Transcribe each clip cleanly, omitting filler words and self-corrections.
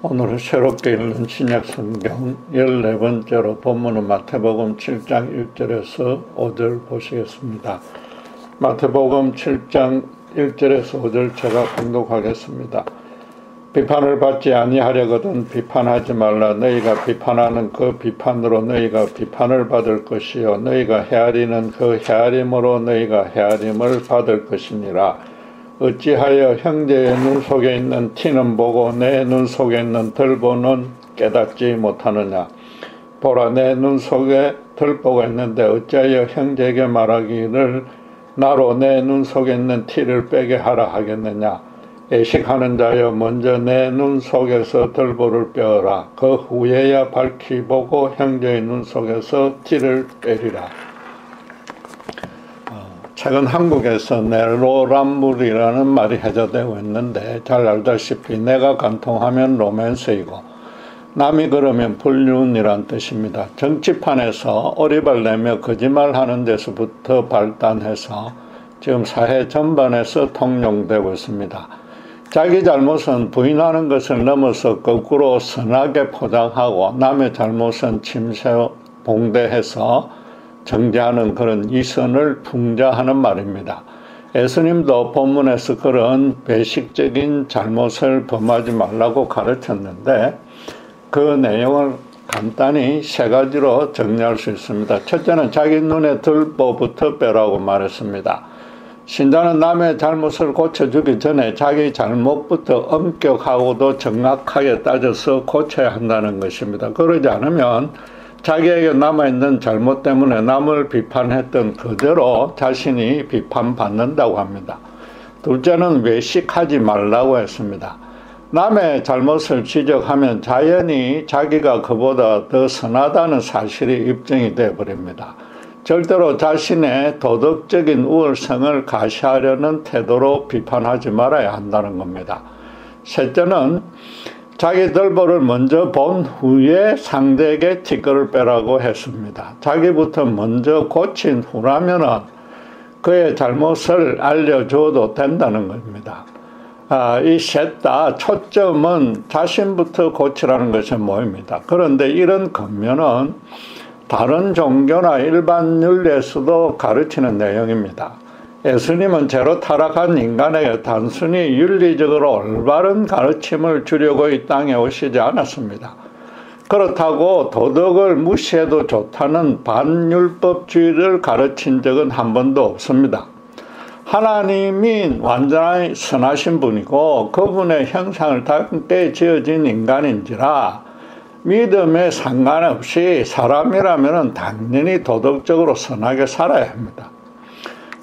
오늘은 새롭게 읽는 신약성경 14번째로 본문은 마태복음 7장 1절에서 5절 보시겠습니다. 마태복음 7장 1절에서 5절 제가 봉독하겠습니다. 비판을 받지 아니하려거든 비판하지 말라. 너희가 비판하는 그 비판으로 너희가 비판을 받을 것이요 너희가 헤아리는 그 헤아림으로 너희가 헤아림을 받을 것이니라. 어찌하여 형제의 눈 속에 있는 티는 보고 내 눈 속에 있는 들보는 깨닫지 못하느냐. 보라, 내 눈 속에 들보가 있는데 어찌하여 형제에게 말하기를 나로 내 눈 속에 있는 티를 빼게 하라 하겠느냐. 애식하는 자여, 먼저 내 눈 속에서 들보를 빼어라. 그 후에야 밝히 보고 형제의 눈 속에서 티를 빼리라. 최근 한국에서 내로남불이라는 말이 해저되고 있는데, 잘 알다시피 내가 간통하면 로맨스이고 남이 그러면 불륜이란 뜻입니다. 정치판에서 오리발 내며 거짓말하는 데서부터 발단해서 지금 사회 전반에서 통용되고 있습니다. 자기 잘못은 부인하는 것을 넘어서 거꾸로 선하게 포장하고 남의 잘못은 침체봉대해서 정죄하는 그런 이선을 풍자하는 말입니다. 예수님도 본문에서 그런 배식적인 잘못을 범하지 말라고 가르쳤는데 그 내용을 간단히 세 가지로 정리할 수 있습니다. 첫째는 자기 눈에 들보부터 빼라고 말했습니다. 신자는 남의 잘못을 고쳐주기 전에 자기 잘못부터 엄격하고도 정확하게 따져서 고쳐야 한다는 것입니다. 그러지 않으면 자기에게 남아있는 잘못 때문에 남을 비판했던 그대로 자신이 비판받는다고 합니다. 둘째는 외식하지 말라고 했습니다. 남의 잘못을 지적하면 자연히 자기가 그보다 더 선하다는 사실이 입증이 되어버립니다. 절대로 자신의 도덕적인 우월성을 가시하려는 태도로 비판하지 말아야 한다는 겁니다. 셋째는 자기 들보를 먼저 본 후에 상대에게 티끌을 빼라고 했습니다. 자기부터 먼저 고친 후라면은 그의 잘못을 알려줘도 된다는 겁니다. 이 셋 다 초점은 자신부터 고치라는 것에 모입니다. 그런데 이런 권면은 다른 종교나 일반 윤리에서도 가르치는 내용입니다. 예수님은 죄로 타락한 인간에게 단순히 윤리적으로 올바른 가르침을 주려고 이 땅에 오시지 않았습니다. 그렇다고 도덕을 무시해도 좋다는 반율법주의를 가르친 적은 한 번도 없습니다. 하나님이 완전히 선하신 분이고 그분의 형상을 닮게 지어진 인간인지라 믿음에 상관없이 사람이라면 당연히 도덕적으로 선하게 살아야 합니다.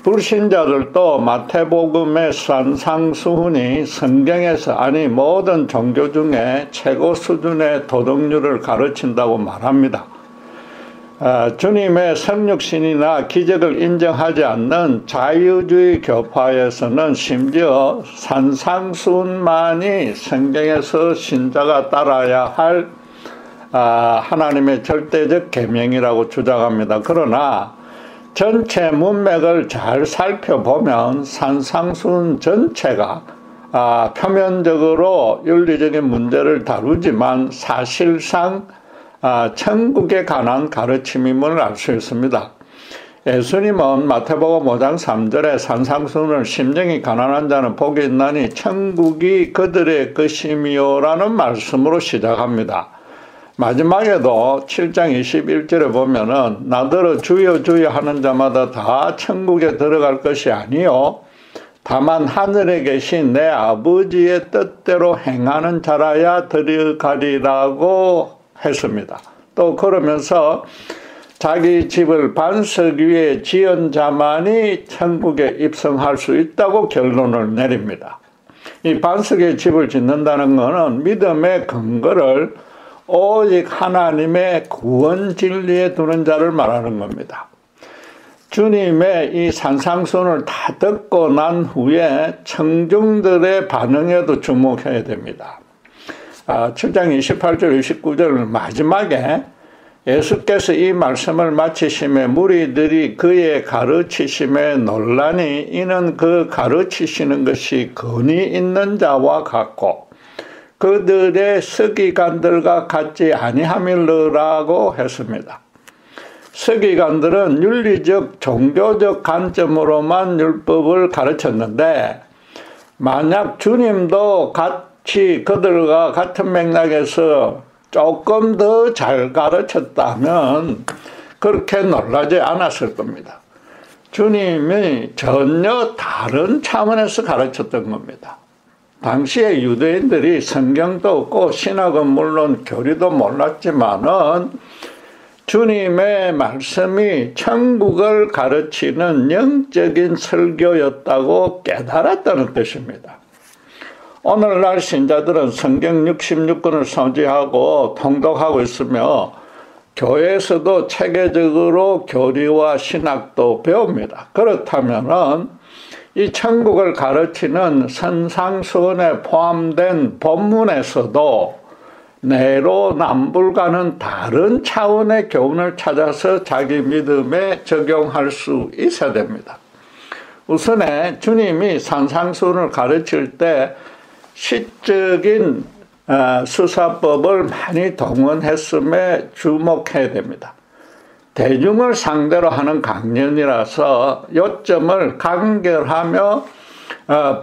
불신자들도 마태복음의 산상수훈이 성경에서 아니 모든 종교 중에 최고 수준의 도덕률을 가르친다고 말합니다. 주님의 성육신이나 기적을 인정하지 않는 자유주의 교파에서는 심지어 산상수훈만이 성경에서 신자가 따라야 할 하나님의 절대적 계명이라고 주장합니다. 그러나 전체 문맥을 잘 살펴보면 산상수훈 전체가 표면적으로 윤리적인 문제를 다루지만 사실상 천국에 관한 가르침임을 알 수 있습니다. 예수님은 마태복음 5장 3절에 산상수훈을 심령이 가난한 자는 복이 있나니 천국이 그들의 것이미요라는 말씀으로 시작합니다. 마지막에도 7장 21절에 보면은 나더러 주여 주여 하는 자마다 다 천국에 들어갈 것이 아니요 다만 하늘에 계신 내 아버지의 뜻대로 행하는 자라야 들어가리라고 했습니다. 또 그러면서 자기 집을 반석 위에 지은 자만이 천국에 입성할 수 있다고 결론을 내립니다. 이 반석에 집을 짓는다는 것은 믿음의 근거를 오직 하나님의 구원 진리에 두는 자를 말하는 겁니다. 주님의 이 산상수훈을 다 듣고 난 후에 청중들의 반응에도 주목해야 됩니다. 7장 28절 29절 마지막에 예수께서 이 말씀을 마치심에 무리들이 그의 가르치심에 놀라니 이는 그 가르치시는 것이 근이 있는 자와 같고 그들의 서기관들과 같지 아니함이라고 했습니다. 서기관들은 윤리적, 종교적 관점으로만 율법을 가르쳤는데 만약 주님도 같이 그들과 같은 맥락에서 조금 더 잘 가르쳤다면 그렇게 놀라지 않았을 겁니다. 주님이 전혀 다른 차원에서 가르쳤던 겁니다. 당시에 유대인들이 성경도 없고 신학은 물론 교리도 몰랐지만은 주님의 말씀이 천국을 가르치는 영적인 설교였다고 깨달았다는 뜻입니다. 오늘날 신자들은 성경 66권을 소지하고 통독하고 있으며 교회에서도 체계적으로 교리와 신학도 배웁니다. 그렇다면은 이 천국을 가르치는 선상수훈에 포함된 본문에서도 내로남불과는 다른 차원의 교훈을 찾아서 자기 믿음에 적용할 수 있어야 됩니다. 우선에 주님이 산상수훈을 가르칠 때 시적인 수사법을 많이 동원했음에 주목해야 됩니다. 대중을 상대로 하는 강연이라서 요점을 간결하며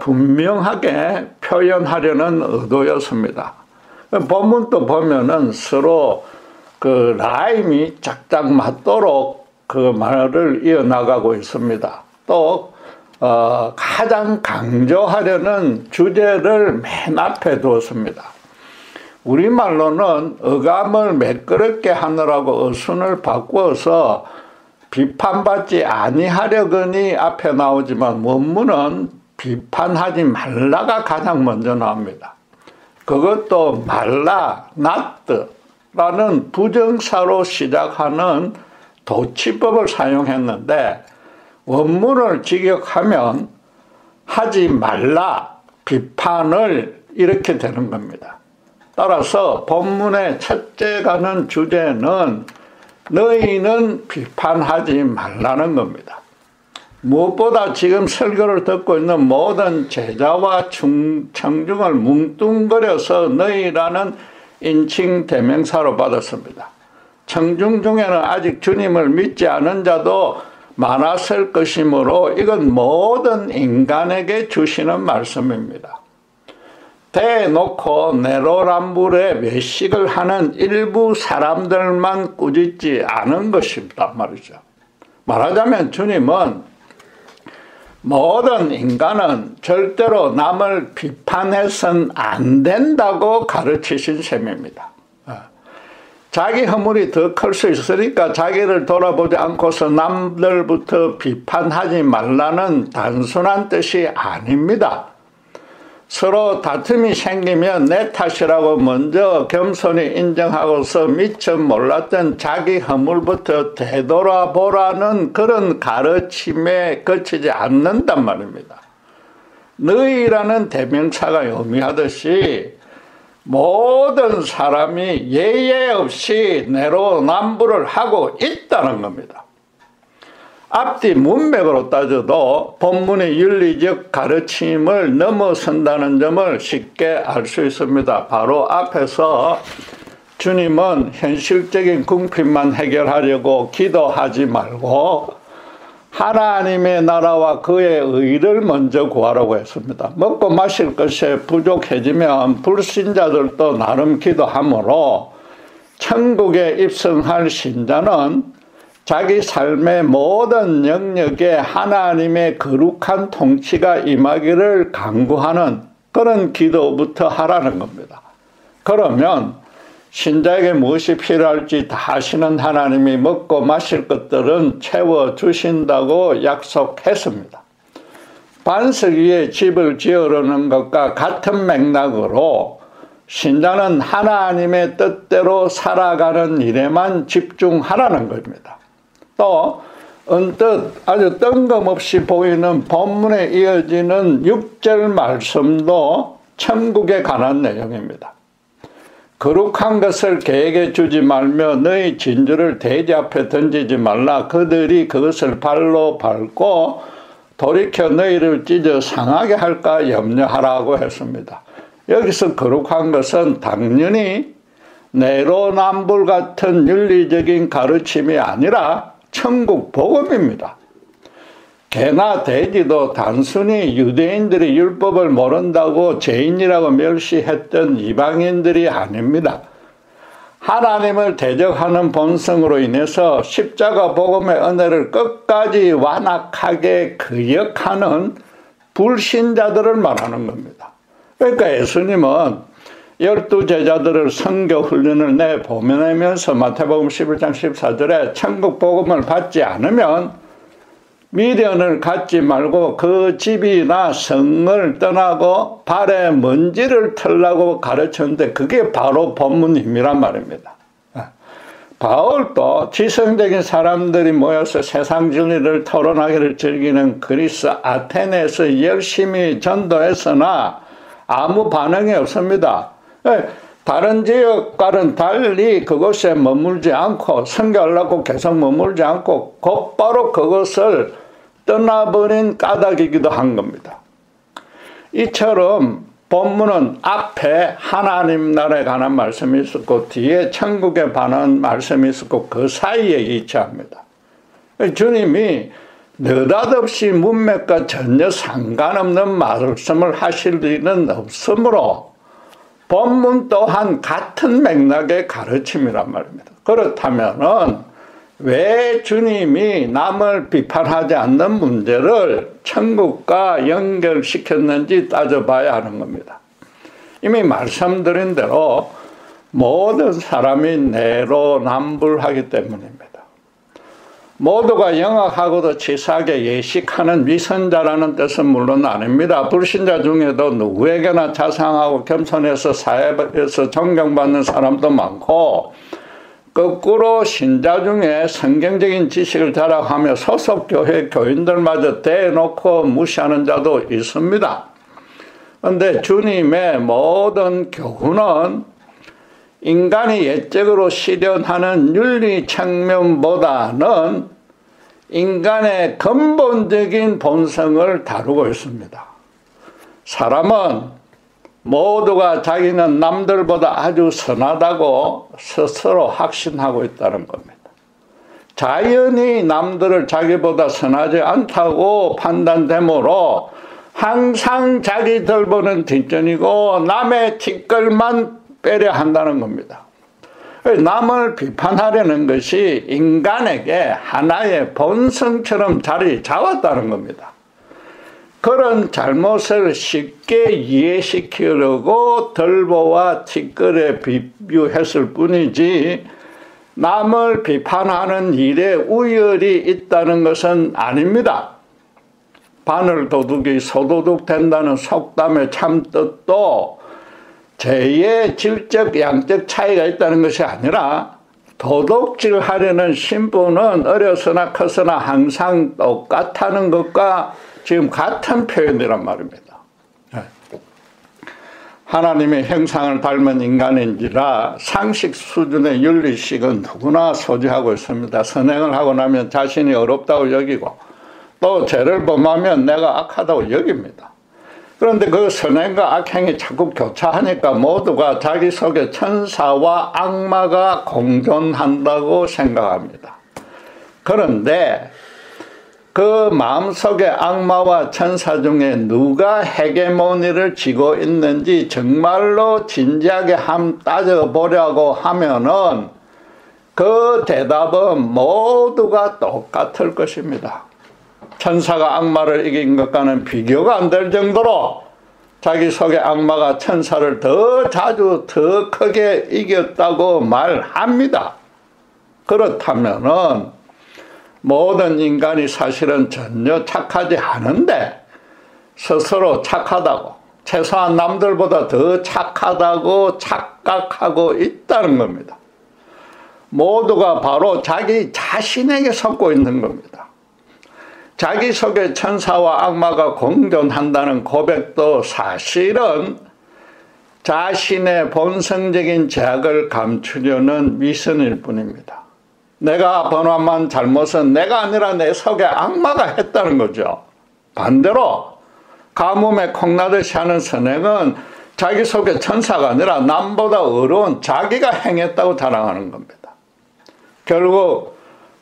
분명하게 표현하려는 의도였습니다. 본문도 보면은 서로 그 라임이 짝짝 맞도록 그 말을 이어나가고 있습니다. 또 가장 강조하려는 주제를 맨 앞에 두었습니다. 우리말로는 어감을 매끄럽게 하느라고 어순을 바꾸어서 비판받지 아니하려거니 앞에 나오지만 원문은 비판하지 말라가 가장 먼저 나옵니다. 그것도 말라, 낫라는 부정사로 시작하는 도치법을 사용했는데 원문을 직역하면 하지 말라, 비판을 이렇게 되는 겁니다. 따라서 본문의 첫째 가는 주제는 너희는 비판하지 말라는 겁니다. 무엇보다 지금 설교를 듣고 있는 모든 제자와 청중을 뭉뚱그려서 너희라는 인칭 대명사로 받았습니다. 청중 중에는 아직 주님을 믿지 않은 자도 많았을 것이므로 이건 모든 인간에게 주시는 말씀입니다. 대놓고 내로남불에 외식을 하는 일부 사람들만 꾸짖지 않은 것이란 말이죠. 말하자면 주님은 모든 인간은 절대로 남을 비판해서는 안 된다고 가르치신 셈입니다. 자기 허물이 더 클 수 있으니까 자기를 돌아보지 않고서 남들부터 비판하지 말라는 단순한 뜻이 아닙니다. 서로 다툼이 생기면 내 탓이라고 먼저 겸손히 인정하고서 미처 몰랐던 자기 허물부터 되돌아보라는 그런 가르침에 거치지 않는단 말입니다. 너희라는 대명사가 의미하듯이 모든 사람이 예외 없이 내로남불을 하고 있다는 겁니다. 앞뒤 문맥으로 따져도 본문의 윤리적 가르침을 넘어선다는 점을 쉽게 알 수 있습니다. 바로 앞에서 주님은 현실적인 궁핍만 해결하려고 기도하지 말고 하나님의 나라와 그의 의를 먼저 구하라고 했습니다. 먹고 마실 것이 부족해지면 불신자들도 나름 기도하므로 천국에 입성할 신자는 자기 삶의 모든 영역에 하나님의 거룩한 통치가 임하기를 간구하는 그런 기도부터 하라는 겁니다. 그러면 신자에게 무엇이 필요할지 다 아시는 하나님이 먹고 마실 것들은 채워주신다고 약속했습니다. 반석 위에 집을 지으려는 것과 같은 맥락으로 신자는 하나님의 뜻대로 살아가는 일에만 집중하라는 겁니다. 또 언뜻 아주 뜬금없이 보이는 본문에 이어지는 6절 말씀도 천국에 관한 내용입니다. 거룩한 것을 개에게 주지 말며 너희 진주를 돼지 앞에 던지지 말라. 그들이 그것을 발로 밟고 돌이켜 너희를 찢어 상하게 할까 염려하라고 했습니다. 여기서 거룩한 것은 당연히 내로남불 같은 윤리적인 가르침이 아니라 천국 복음입니다. 개나 돼지도 단순히 유대인들이 율법을 모른다고 죄인이라고 멸시했던 이방인들이 아닙니다. 하나님을 대적하는 본성으로 인해서 십자가 복음의 은혜를 끝까지 완악하게 거역하는 불신자들을 말하는 겁니다. 그러니까 예수님은 12제자들을 선교 훈련을 내보내면서 마태복음 11장 14절에 천국 복음을 받지 않으면 미련을 갖지 말고 그 집이나 성을 떠나고 발에 먼지를 털라고 가르쳤는데 그게 바로 본문임이란 말입니다. 바울도 지성적인 사람들이 모여서 세상 진리를 토론하기를 즐기는 그리스 아테네에서 열심히 전도했으나 아무 반응이 없습니다. 다른 지역과는 달리 그곳에 머물지 않고 선교하려고 계속 머물지 않고 곧바로 그것을 떠나버린 까닭이기도 한 겁니다. 이처럼 본문은 앞에 하나님 나라에 관한 말씀이 있었고 뒤에 천국에 관한 말씀이 있었고 그 사이에 위치합니다. 주님이 느닷없이 문맥과 전혀 상관없는 말씀을 하실 일은 없으므로 본문 또한 같은 맥락의 가르침이란 말입니다. 그렇다면은 왜 주님이 남을 비판하지 않는 문제를 천국과 연결시켰는지 따져봐야 하는 겁니다. 이미 말씀드린 대로 모든 사람이 내로남불하기 때문입니다. 모두가 영악하고도 치사하게 예식하는 위선자라는 뜻은 물론 아닙니다. 불신자 중에도 누구에게나 자상하고 겸손해서 사회에서 존경받는 사람도 많고 거꾸로 신자 중에 성경적인 지식을 자랑하며 소속 교회 교인들마저 대놓고 무시하는 자도 있습니다. 그런데 주님의 모든 교훈은 인간이 예적으로 실현하는 윤리 측면보다는 인간의 근본적인 본성을 다루고 있습니다. 사람은 모두가 자기는 남들보다 아주 선하다고 스스로 확신하고 있다는 겁니다. 자연히 남들을 자기보다 선하지 않다고 판단되므로 항상 자기들 보는 뒷전이고 남의 뒷걸만 빼려 한다는 겁니다. 남을 비판하려는 것이 인간에게 하나의 본성처럼 자리 잡았다는 겁니다. 그런 잘못을 쉽게 이해시키려고 들보와 티끌에 비유했을 뿐이지 남을 비판하는 일에 우열이 있다는 것은 아닙니다. 바늘 도둑이 소도둑 된다는 속담의 참뜻도 죄의 질적 양적 차이가 있다는 것이 아니라 도둑질 하려는 신분은 어려서나 커서나 항상 똑같다는 것과 지금 같은 표현이란 말입니다. 하나님의 형상을 닮은 인간인지라 상식 수준의 윤리식은 누구나 소지하고 있습니다. 선행을 하고 나면 자신이 어렵다고 여기고 또 죄를 범하면 내가 악하다고 여깁니다. 그런데 그 선행과 악행이 자꾸 교차하니까 모두가 자기 속에 천사와 악마가 공존한다고 생각합니다. 그런데 그 마음속에 악마와 천사 중에 누가 헤게모니를 쥐고 있는지 정말로 진지하게 한번 따져보려고 하면은 그 대답은 모두가 똑같을 것입니다. 천사가 악마를 이긴 것과는 비교가 안 될 정도로 자기 속에 악마가 천사를 더 자주 더 크게 이겼다고 말합니다. 그렇다면은 모든 인간이 사실은 전혀 착하지 않은데 스스로 착하다고 최소한 남들보다 더 착하다고 착각하고 있다는 겁니다. 모두가 바로 자기 자신에게 속고 있는 겁니다. 자기 속에 천사와 악마가 공존한다는 고백도 사실은 자신의 본성적인 죄악을 감추려는 미션일 뿐입니다. 내가 범한 잘못은 내가 아니라 내 속에 악마가 했다는 거죠. 반대로 가뭄에 콩나듯이 하는 선행은 자기 속에 천사가 아니라 남보다 어려운 자기가 행했다고 자랑하는 겁니다. 결국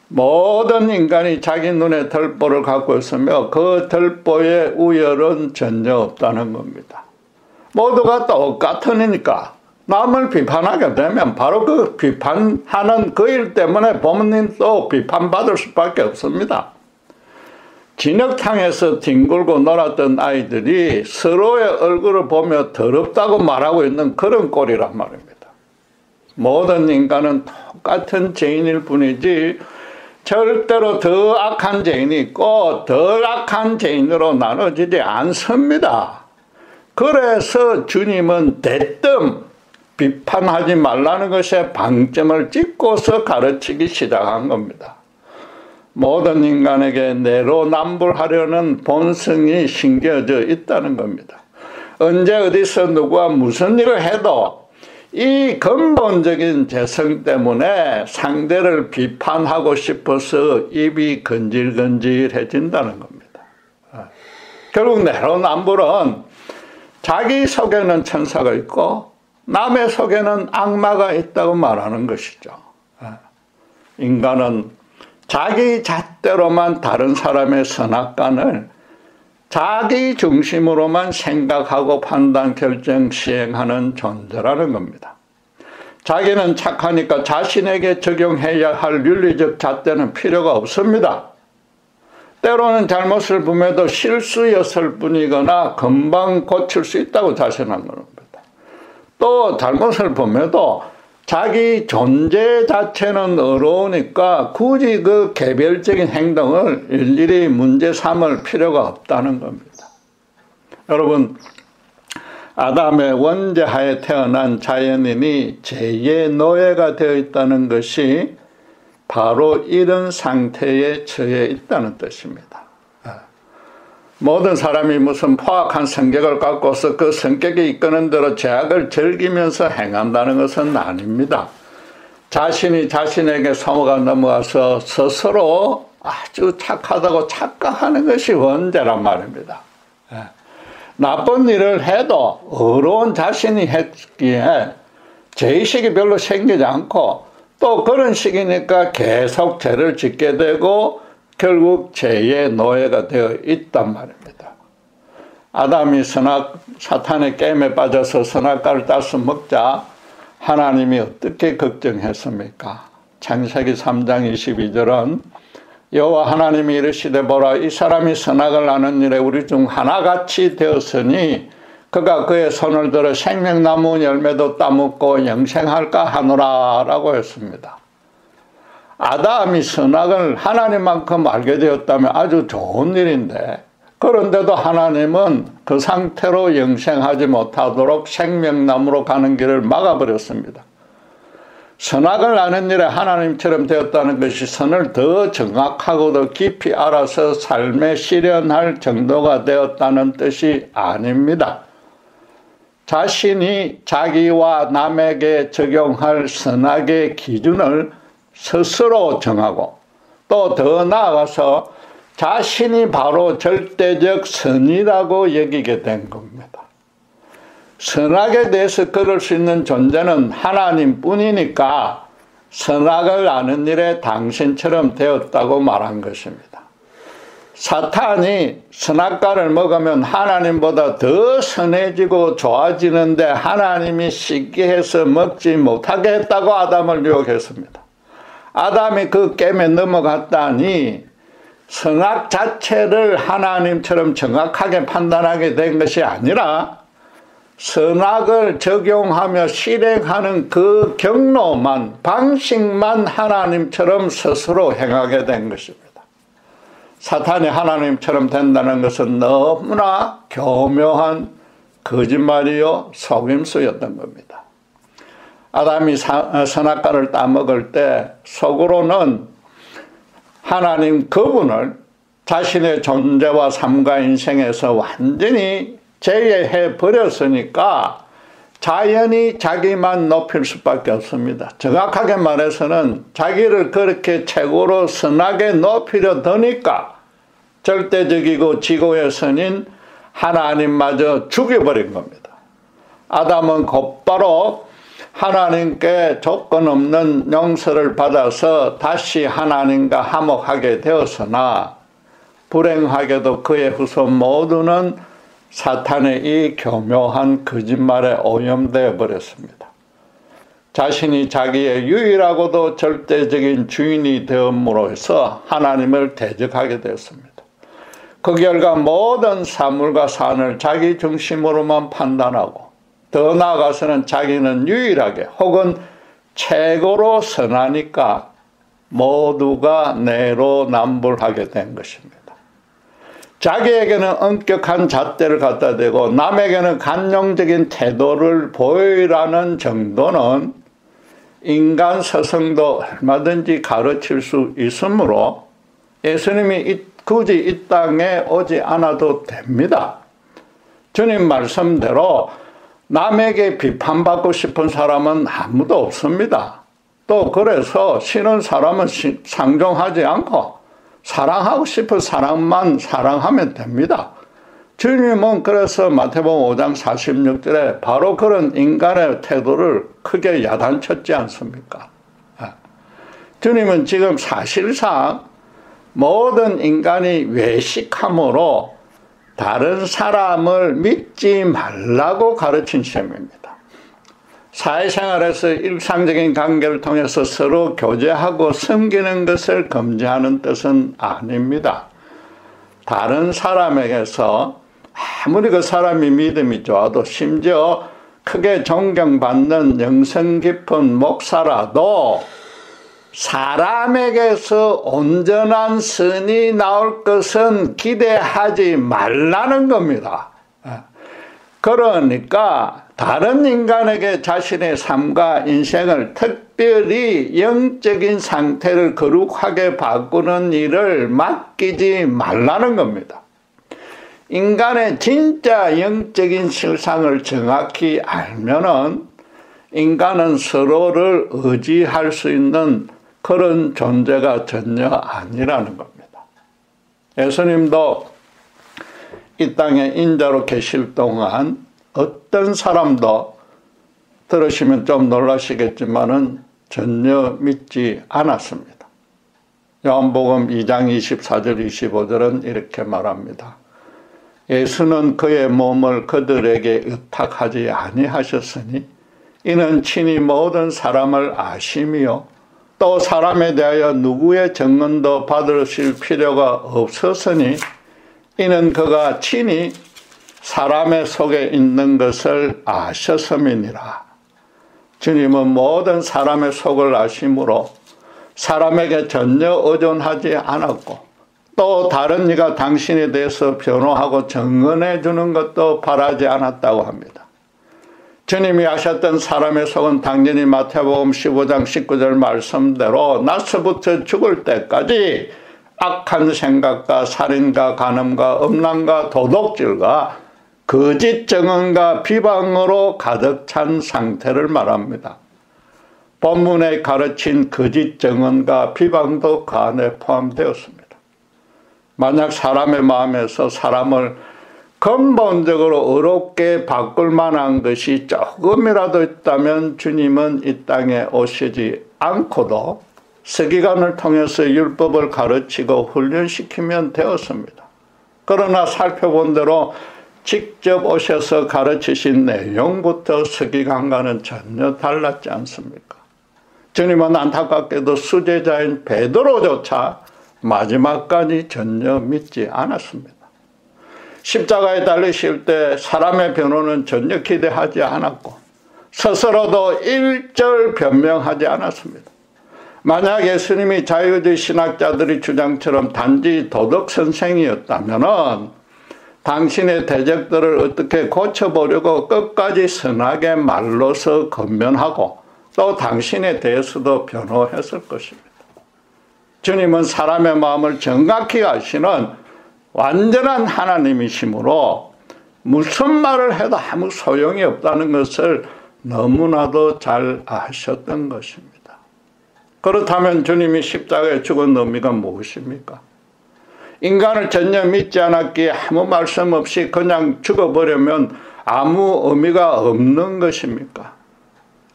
모든 인간이 자기 눈에 들보를 갖고 있으며 그 들보의 우열은 전혀 없다는 겁니다. 모두가 똑같으니까 남을 비판하게 되면 바로 그 비판하는 그 일 때문에 부모님도 비판받을 수밖에 없습니다. 진흙탕에서 뒹굴고 놀았던 아이들이 서로의 얼굴을 보며 더럽다고 말하고 있는 그런 꼴이란 말입니다. 모든 인간은 똑같은 죄인일 뿐이지 절대로 더 악한 죄인이 있고 덜 악한 죄인으로 나눠지지 않습니다. 그래서 주님은 대뜸 비판하지 말라는 것에 방점을 찍고서 가르치기 시작한 겁니다. 모든 인간에게 내로남불하려는 본성이 심겨져 있다는 겁니다. 언제 어디서 누구와 무슨 일을 해도 이 근본적인 죄성 때문에 상대를 비판하고 싶어서 입이 건질건질해진다는 겁니다. 결국 내로남불은 자기 속에는 천사가 있고 남의 속에는 악마가 있다고 말하는 것이죠. 인간은 자기 잣대로만 다른 사람의 선악간을 자기 중심으로만 생각하고 판단, 결정, 시행하는 존재라는 겁니다. 자기는 착하니까 자신에게 적용해야 할 윤리적 잣대는 필요가 없습니다. 때로는 잘못을 범해도 실수였을 뿐이거나 금방 고칠 수 있다고 자신하는 겁니다. 또 잘못을 범해도 자기 존재 자체는 어려우니까 굳이 그 개별적인 행동을 일일이 문제 삼을 필요가 없다는 겁니다. 여러분, 아담의 원죄하에 태어난 자연인이 죄의 노예가 되어 있다는 것이 바로 이런 상태에 처해 있다는 뜻입니다. 모든 사람이 무슨 포악한 성격을 갖고서 그 성격이 이끄는 대로 죄악을 즐기면서 행한다는 것은 아닙니다. 자신이 자신에게 소모가 넘어가서 스스로 아주 착하다고 착각하는 것이 원죄란 말입니다. 나쁜 일을 해도 어려운 자신이 했기에 죄의식이 별로 생기지 않고 또 그런 식이니까 계속 죄를 짓게 되고 결국 죄의 노예가 되어 있단 말입니다. 아담이 사탄의 게임에 빠져서 선악과를 따서 먹자 하나님이 어떻게 걱정했습니까? 창세기 3장 22절은 여호와 하나님이 이르시되 보라 이 사람이 선악을 아는 일에 우리 중 하나같이 되었으니 그가 그의 손을 들어 생명나무 열매도 따먹고 영생할까 하노라 라고 했습니다. 아담이 선악을 하나님만큼 알게 되었다면 아주 좋은 일인데 그런데도 하나님은 그 상태로 영생하지 못하도록 생명나무로 가는 길을 막아버렸습니다. 선악을 아는 일에 하나님처럼 되었다는 것이 선을 더 정확하고 더 깊이 알아서 삶에 실현할 정도가 되었다는 뜻이 아닙니다. 자신이 자기와 남에게 적용할 선악의 기준을 스스로 정하고 또 더 나아가서 자신이 바로 절대적 선이라고 여기게 된 겁니다. 선악에 대해서 걸을 수 있는 존재는 하나님뿐이니까 선악을 아는 일에 당신처럼 되었다고 말한 것입니다. 사탄이 선악과를 먹으면 하나님보다 더 선해지고 좋아지는데 하나님이 시기해서 먹지 못하게 했다고 아담을 유혹했습니다. 아담이 그 게임에 넘어갔다니 선악 자체를 하나님처럼 정확하게 판단하게 된 것이 아니라 선악을 적용하며 실행하는 그 경로만, 방식만 하나님처럼 스스로 행하게 된 것입니다. 사탄이 하나님처럼 된다는 것은 너무나 교묘한 거짓말이요 속임수였던 겁니다. 아담이 선악과를 따먹을 때 속으로는 하나님 그분을 자신의 존재와 삶과 인생에서 완전히 제외해 버렸으니까 자연히 자기만 높일 수밖에 없습니다. 정확하게 말해서는 자기를 그렇게 최고로 선하게 높이려 드니까 절대적이고 지고의 선인 하나님마저 죽여버린 겁니다. 아담은 곧바로 하나님께 조건 없는 용서를 받아서 다시 하나님과 화목하게 되었으나 불행하게도 그의 후손 모두는 사탄의 이 교묘한 거짓말에 오염되어 버렸습니다. 자신이 자기의 유일하고도 절대적인 주인이 되음으로 해서 하나님을 대적하게 되었습니다. 그 결과 모든 사물과 산을 자기 중심으로만 판단하고 더 나아가서는 자기는 유일하게 혹은 최고로 선하니까 모두가 내로남불하게 된 것입니다. 자기에게는 엄격한 잣대를 갖다 대고 남에게는 간용적인 태도를 보이라는 정도는 인간 서성도 얼마든지 가르칠 수 있으므로 예수님이 굳이 이 땅에 오지 않아도 됩니다. 주님 말씀대로 남에게 비판받고 싶은 사람은 아무도 없습니다. 또 그래서 싫은 사람은 상종하지 않고 사랑하고 싶은 사람만 사랑하면 됩니다. 주님은 그래서 마태복음 5장 46절에 바로 그런 인간의 태도를 크게 야단쳤지 않습니까? 주님은 지금 사실상 모든 인간이 외식함으로 다른 사람을 믿지 말라고 가르친 셈입니다. 사회생활에서 일상적인 관계를 통해서 서로 교제하고 섬기는 것을 금지하는 뜻은 아닙니다. 다른 사람에게서 아무리 그 사람이 믿음이 좋아도 심지어 크게 존경받는 영성 깊은 목사라도 사람에게서 온전한 선이 나올 것은 기대하지 말라는 겁니다. 그러니까 다른 인간에게 자신의 삶과 인생을 특별히 영적인 상태를 거룩하게 바꾸는 일을 맡기지 말라는 겁니다. 인간의 진짜 영적인 실상을 정확히 알면은 인간은 서로를 의지할 수 있는 그런 존재가 전혀 아니라는 겁니다. 예수님도 이 땅에 인자로 계실 동안 어떤 사람도 들으시면 좀 놀라시겠지만은 전혀 믿지 않았습니다. 요한복음 2장 24절 25절은 이렇게 말합니다. 예수는 그의 몸을 그들에게 의탁하지 아니하셨으니 이는 친히 모든 사람을 아심이요 또 사람에 대하여 누구의 증언도 받으실 필요가 없었으니 이는 그가 친히 사람의 속에 있는 것을 아셨음이니라. 주님은 모든 사람의 속을 아심으로 사람에게 전혀 의존하지 않았고 또 다른 이가 당신에 대해서 변호하고 증언해 주는 것도 바라지 않았다고 합니다. 주님이 하셨던 사람의 속은 당연히 마태복음 15장 19절 말씀대로 낮서부터 죽을 때까지 악한 생각과 살인과 간음과 음란과 도둑질과 거짓 증언과 비방으로 가득 찬 상태를 말합니다. 본문에 가르친 거짓 증언과 비방도 그 안에 포함되었습니다. 만약 사람의 마음에서 사람을 근본적으로 의롭게 바꿀 만한 것이 조금이라도 있다면 주님은 이 땅에 오시지 않고도 서기관을 통해서 율법을 가르치고 훈련시키면 되었습니다. 그러나 살펴본 대로 직접 오셔서 가르치신 내용부터 서기관과는 전혀 달랐지 않습니까? 주님은 안타깝게도 수제자인 베드로조차 마지막까지 전혀 믿지 않았습니다. 십자가에 달리실 때 사람의 변호는 전혀 기대하지 않았고 스스로도 일절 변명하지 않았습니다. 만약 예수님이 자유주의 신학자들이 주장처럼 단지 도덕 선생이었다면 당신의 대적들을 어떻게 고쳐보려고 끝까지 선하게 말로서 권면하고 또 당신에 대해서도 변호했을 것입니다. 주님은 사람의 마음을 정확히 아시는 완전한 하나님이시므로 무슨 말을 해도 아무 소용이 없다는 것을 너무나도 잘 아셨던 것입니다. 그렇다면 주님이 십자가에 죽은 의미가 무엇입니까? 인간을 전혀 믿지 않았기에 아무 말씀 없이 그냥 죽어버리면 아무 의미가 없는 것입니까?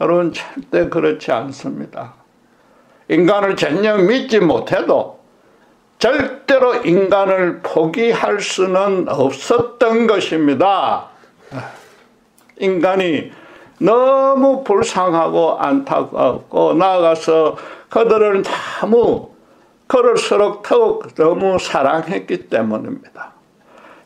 여러분, 절대 그렇지 않습니다. 인간을 전혀 믿지 못해도 절대로 인간을 포기할 수는 없었던 것입니다. 인간이 너무 불쌍하고 안타깝고 나아가서 그들을 그럴수록 더욱 너무 사랑했기 때문입니다.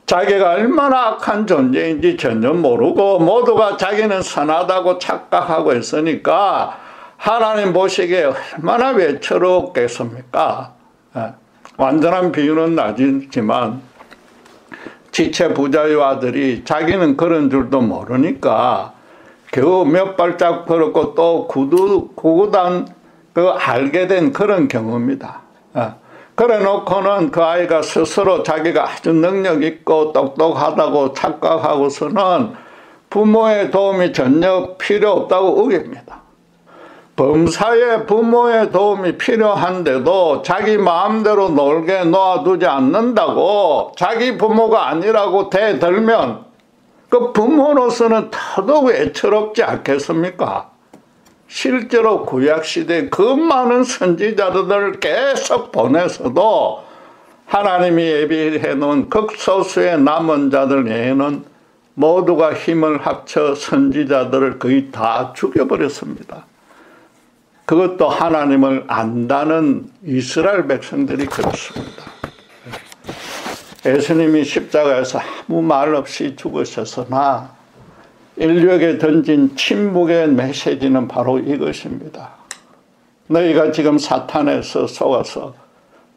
자기가 얼마나 악한 존재인지 전혀 모르고 모두가 자기는 선하다고 착각하고 있으니까 하나님 보시기에 얼마나 외로웠겠습니까? 완전한 비유는 아니지만 지체 부자의 아들이 자기는 그런 줄도 모르니까 겨우 몇 발짝 걸었고 또 구구단 알게 된 그런 경우입니다. 그래 놓고는 그 아이가 스스로 자기가 아주 능력 있고 똑똑하다고 착각하고서는 부모의 도움이 전혀 필요 없다고 우깁니다. 범사에 부모의 도움이 필요한데도 자기 마음대로 놀게 놓아두지 않는다고 자기 부모가 아니라고 대들면 그 부모로서는 더더욱 애처롭지 않겠습니까? 실제로 구약시대에 그 많은 선지자들을 계속 보내서도 하나님이 예비해 놓은 극소수의 남은 자들 외에는 모두가 힘을 합쳐 선지자들을 거의 다 죽여버렸습니다. 그것도 하나님을 안다는 이스라엘 백성들이 그렇습니다. 예수님이 십자가에서 아무 말 없이 죽으셨으나 인류에게 던진 침묵의 메시지는 바로 이것입니다. 너희가 지금 사탄에서 속아서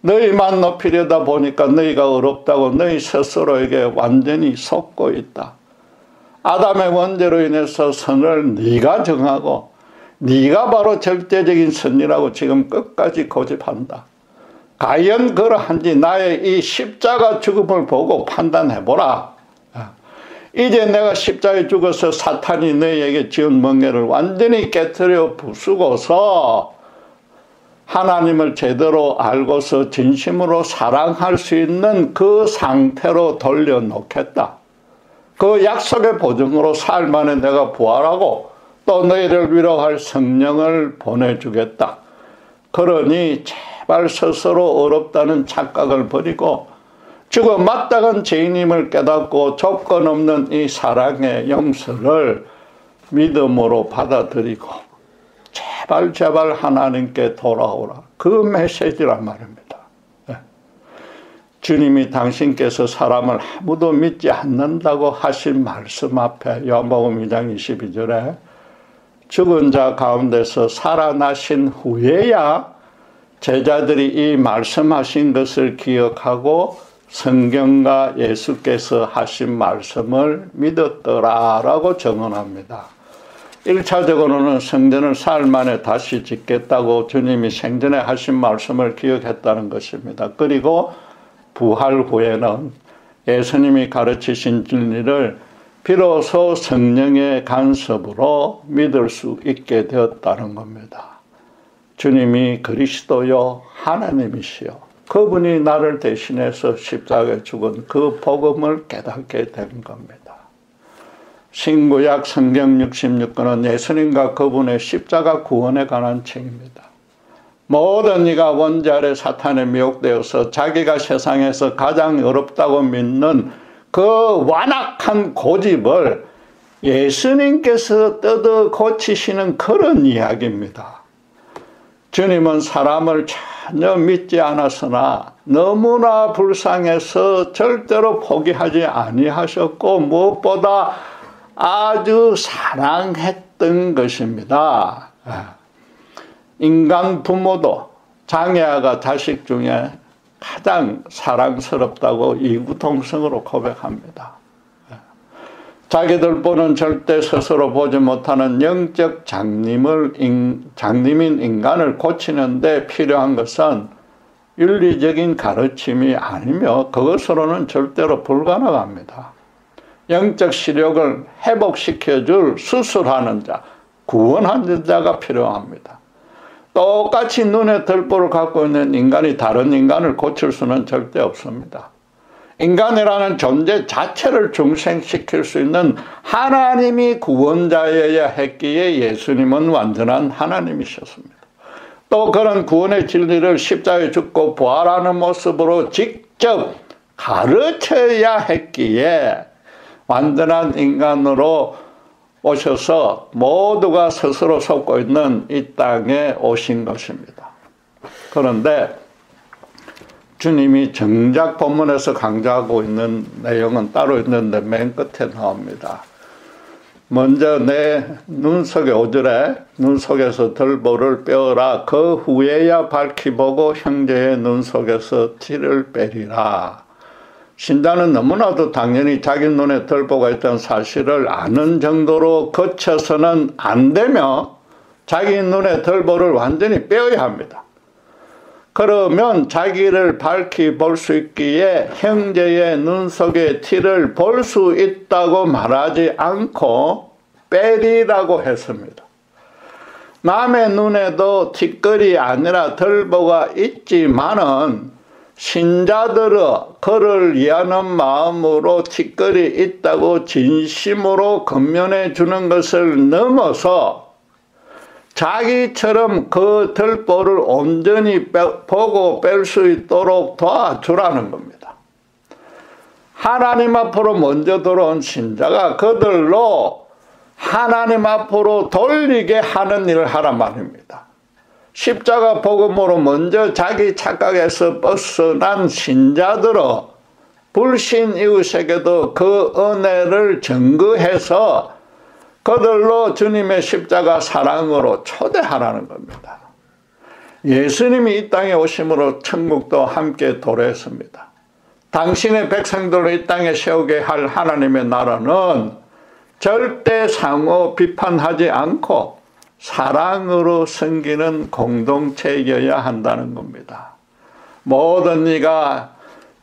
너희만 높이려다 보니까 너희가 어렵다고 너희 스스로에게 완전히 속고 있다. 아담의 원죄로 인해서 선을 네가 정하고 네가 바로 절대적인 선이라고 지금 끝까지 고집한다. 과연 그러한지 나의 이 십자가 죽음을 보고 판단해보라. 이제 내가 십자가에 죽어서 사탄이 너희에게 지은 멍에를 완전히 깨트려 부수고서 하나님을 제대로 알고서 진심으로 사랑할 수 있는 그 상태로 돌려놓겠다. 그 약속의 보증으로 사흘 만에 내가 부활하고 또 너희를 위로할 성령을 보내주겠다. 그러니 제발 스스로 어렵다는 착각을 버리고 죽어 마땅한 죄인임을 깨닫고 조건 없는 이 사랑의 용서를 믿음으로 받아들이고 제발 하나님께 돌아오라. 그 메시지란 말입니다. 주님이 당신께서 사람을 아무도 믿지 않는다고 하신 말씀 앞에 요한복음 2장 22절에 죽은 자 가운데서 살아나신 후에야 제자들이 이 말씀하신 것을 기억하고 성경과 예수께서 하신 말씀을 믿었더라라고 증언합니다. 1차적으로는 성전을 사흘 만에 다시 짓겠다고 주님이 생전에 하신 말씀을 기억했다는 것입니다. 그리고 부활 후에는 예수님이 가르치신 진리를 비로소 성령의 간섭으로 믿을 수 있게 되었다는 겁니다. 주님이 그리스도요 하나님이시요 그분이 나를 대신해서 십자가에 죽은 그 복음을 깨닫게 된 겁니다. 신구약 성경 66권은 예수님과 그분의 십자가 구원에 관한 책입니다. 모든 이가 원죄 아래 사탄에 미혹되어서 자기가 세상에서 가장 어렵다고 믿는 그 완악한 고집을 예수님께서 뜯어 고치시는 그런 이야기입니다. 주님은 사람을 전혀 믿지 않았으나 너무나 불쌍해서 절대로 포기하지 아니하셨고 무엇보다 아주 사랑했던 것입니다. 인간 부모도 장애아가 자식 중에 가장 사랑스럽다고 이구동성으로 고백합니다. 자기들보는 절대 스스로 보지 못하는 영적 장님인 인간을 고치는 데 필요한 것은 윤리적인 가르침이 아니며 그것으로는 절대로 불가능합니다. 영적 시력을 회복시켜줄 수술하는 자, 구원하는 자가 필요합니다. 똑같이 눈에 들보를 갖고 있는 인간이 다른 인간을 고칠 수는 절대 없습니다. 인간이라는 존재 자체를 중생시킬 수 있는 하나님이 구원자여야 했기에 예수님은 완전한 하나님이셨습니다. 또 그런 구원의 진리를 십자가에 죽고 부활하는 모습으로 직접 가르쳐야 했기에 완전한 인간으로 오셔서 모두가 스스로 속고 있는 이 땅에 오신 것입니다. 그런데 주님이 정작 본문에서 강조하고 있는 내용은 따로 있는데 맨 끝에 나옵니다. 먼저 내 눈 속에 5절에 눈 속에서 들보를 빼어라. 그 후에야 밝히 보고 형제의 눈 속에서 티를 빼리라. 신자는 너무나도 당연히 자기 눈에 들보가 있다는 사실을 아는 정도로 거쳐서는 안 되며 자기 눈에 들보를 완전히 빼어야 합니다. 그러면 자기를 밝히 볼 수 있기에 형제의 눈 속의 티를 볼 수 있다고 말하지 않고 빼리라고 했습니다. 남의 눈에도 티끌이 아니라 들보가 있지만은 신자들은 그를 위하는 마음으로 티끌이 있다고 진심으로 권면해 주는 것을 넘어서 자기처럼 그 들보를 온전히 보고 뺄 수 있도록 도와주라는 겁니다. 하나님 앞으로 먼저 들어온 신자가 그들로 하나님 앞으로 돌리게 하는 일을 하란 말입니다. 십자가 복음으로 먼저 자기 착각에서 벗어난 신자들은 불신 이웃에게도 그 은혜를 증거해서 그들로 주님의 십자가 사랑으로 초대하라는 겁니다. 예수님이 이 땅에 오심으로 천국도 함께 도래했습니다. 당신의 백성들을 이 땅에 세우게 할 하나님의 나라는 절대 상호 비판하지 않고 사랑으로 섬기는 공동체여야 한다는 겁니다. 모든 이가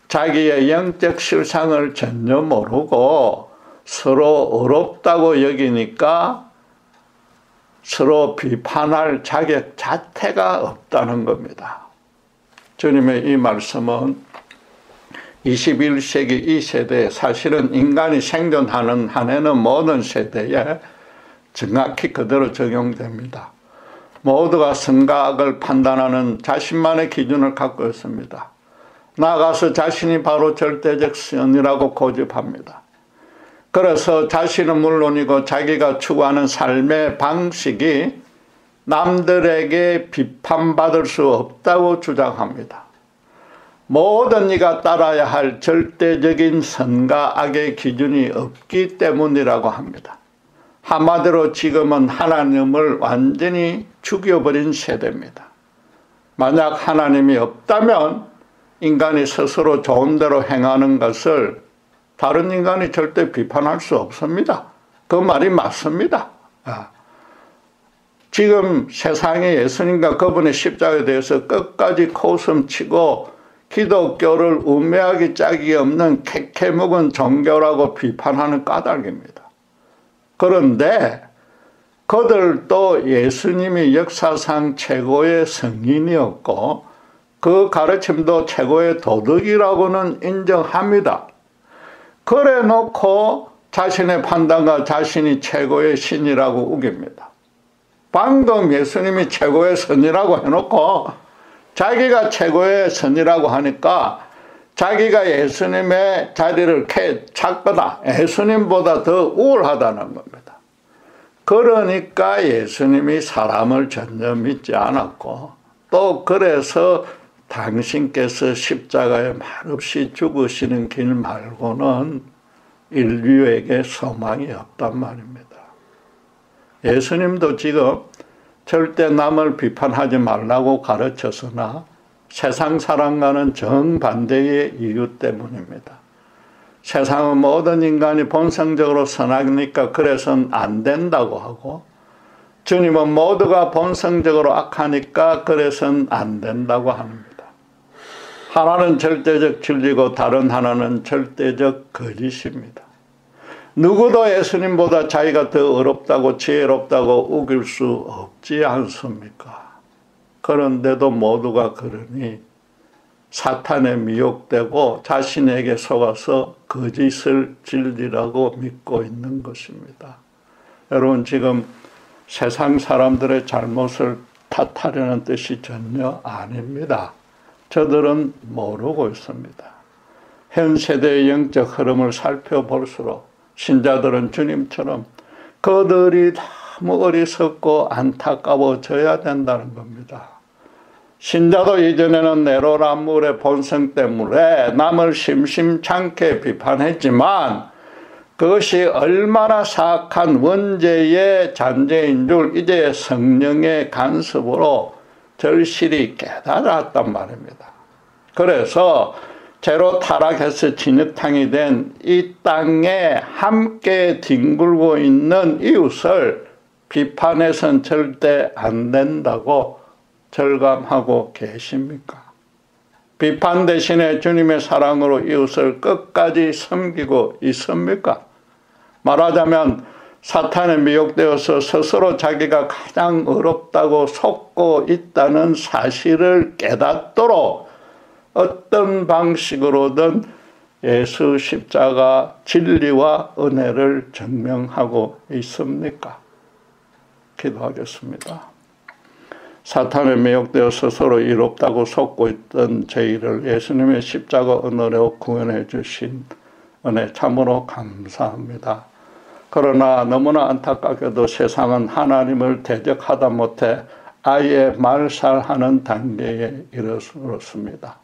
자기의 영적 실상을 전혀 모르고 서로 어렵다고 여기니까 서로 비판할 자격 자체가 없다는 겁니다. 주님의 이 말씀은 21세기 이 세대에 사실은 인간이 생존하는 한에는 모든 세대에 정확히 그대로 적용됩니다. 모두가 선악을 판단하는 자신만의 기준을 갖고 있습니다. 나아가서 자신이 바로 절대적 선이라고 고집합니다. 그래서 자신은 물론이고 자기가 추구하는 삶의 방식이 남들에게 비판받을 수 없다고 주장합니다. 모든 이가 따라야 할 절대적인 선과 악의 기준이 없기 때문이라고 합니다. 한마디로 지금은 하나님을 완전히 죽여버린 세대입니다. 만약 하나님이 없다면 인간이 스스로 좋은 대로 행하는 것을 다른 인간이 절대 비판할 수 없습니다. 그 말이 맞습니다. 지금 세상에 예수님과 그분의 십자가에 대해서 끝까지 코웃음치고 기독교를 우매하기 짝이 없는 캐캐묵은 종교라고 비판하는 까닭입니다. 그런데 그들도 예수님이 역사상 최고의 성인이었고 그 가르침도 최고의 도덕이라고는 인정합니다. 그래 놓고 자신의 판단과 자신이 최고의 신이라고 우깁니다. 방금 예수님이 최고의 선이라고 해놓고 자기가 최고의 선이라고 하니까 자기가 예수님의 자리를 찾거나 예수님보다 더 우월하다는 겁니다. 그러니까 예수님이 사람을 전혀 믿지 않았고 또 그래서 당신께서 십자가에 말없이 죽으시는 길 말고는 인류에게 소망이 없단 말입니다. 예수님도 지금 절대 남을 비판하지 말라고 가르쳐서나 세상 사람과는 정반대의 이유 때문입니다. 세상은 모든 인간이 본성적으로 선하니까 그래서는 안 된다고 하고 주님은 모두가 본성적으로 악하니까 그래서는 안 된다고 합니다. 하나는 절대적 진리고 다른 하나는 절대적 거짓입니다. 누구도 예수님보다 자기가 더 어렵다고 지혜롭다고 우길 수 없지 않습니까? 그런데도 모두가 그러니 사탄에 미혹되고 자신에게 속아서 거짓을 진리라고 믿고 있는 것입니다. 여러분, 지금 세상 사람들의 잘못을 탓하려는 뜻이 전혀 아닙니다. 저들은 모르고 있습니다. 현 세대의 영적 흐름을 살펴볼수록 신자들은 주님처럼 그들이 너무 어리석고 안타까워져야 된다는 겁니다. 신자도 이전에는 내로남불의 본성 때문에 남을 심심찮게 비판했지만 그것이 얼마나 사악한 원죄의 잔재인 줄 이제 성령의 간섭으로 절실히 깨달았단 말입니다. 그래서 죄로 타락해서 진흙탕이 된 이 땅에 함께 뒹굴고 있는 이웃을 비판해서는 절대 안 된다고 절감하고 계십니까? 비판 대신에 주님의 사랑으로 이웃을 끝까지 섬기고 있습니까? 말하자면 사탄에 미혹되어서 스스로 자기가 가장 어렵다고 속고 있다는 사실을 깨닫도록 어떤 방식으로든 예수 십자가 진리와 은혜를 증명하고 있습니까? 기도하겠습니다. 사탄에 미혹되어서 스스로 이롭다고 속고 있던 저희를 예수님의 십자가 은혜로 구원해 주신 은혜 참으로 감사합니다. 그러나 너무나 안타깝게도 세상은 하나님을 대적하다 못해 아예 말살하는 단계에 이르렀습니다.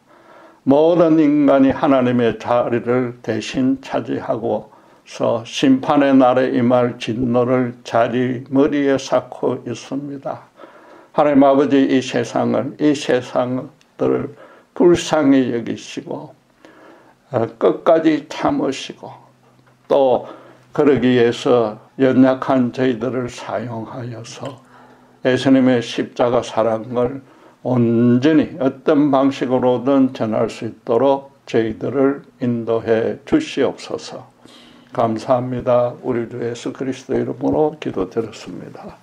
모든 인간이 하나님의 자리를 대신 차지하고서 심판의 날에 임할 진노를 자리머리에 쌓고 있습니다. 하나님 아버지, 이 세상들을 불쌍히 여기시고 끝까지 참으시고 또 그러기 위해서 연약한 저희들을 사용하여서 예수님의 십자가 사랑을 온전히 어떤 방식으로든 전할 수 있도록 저희들을 인도해 주시옵소서. 감사합니다. 우리 주 예수 그리스도 이름으로 기도드렸습니다.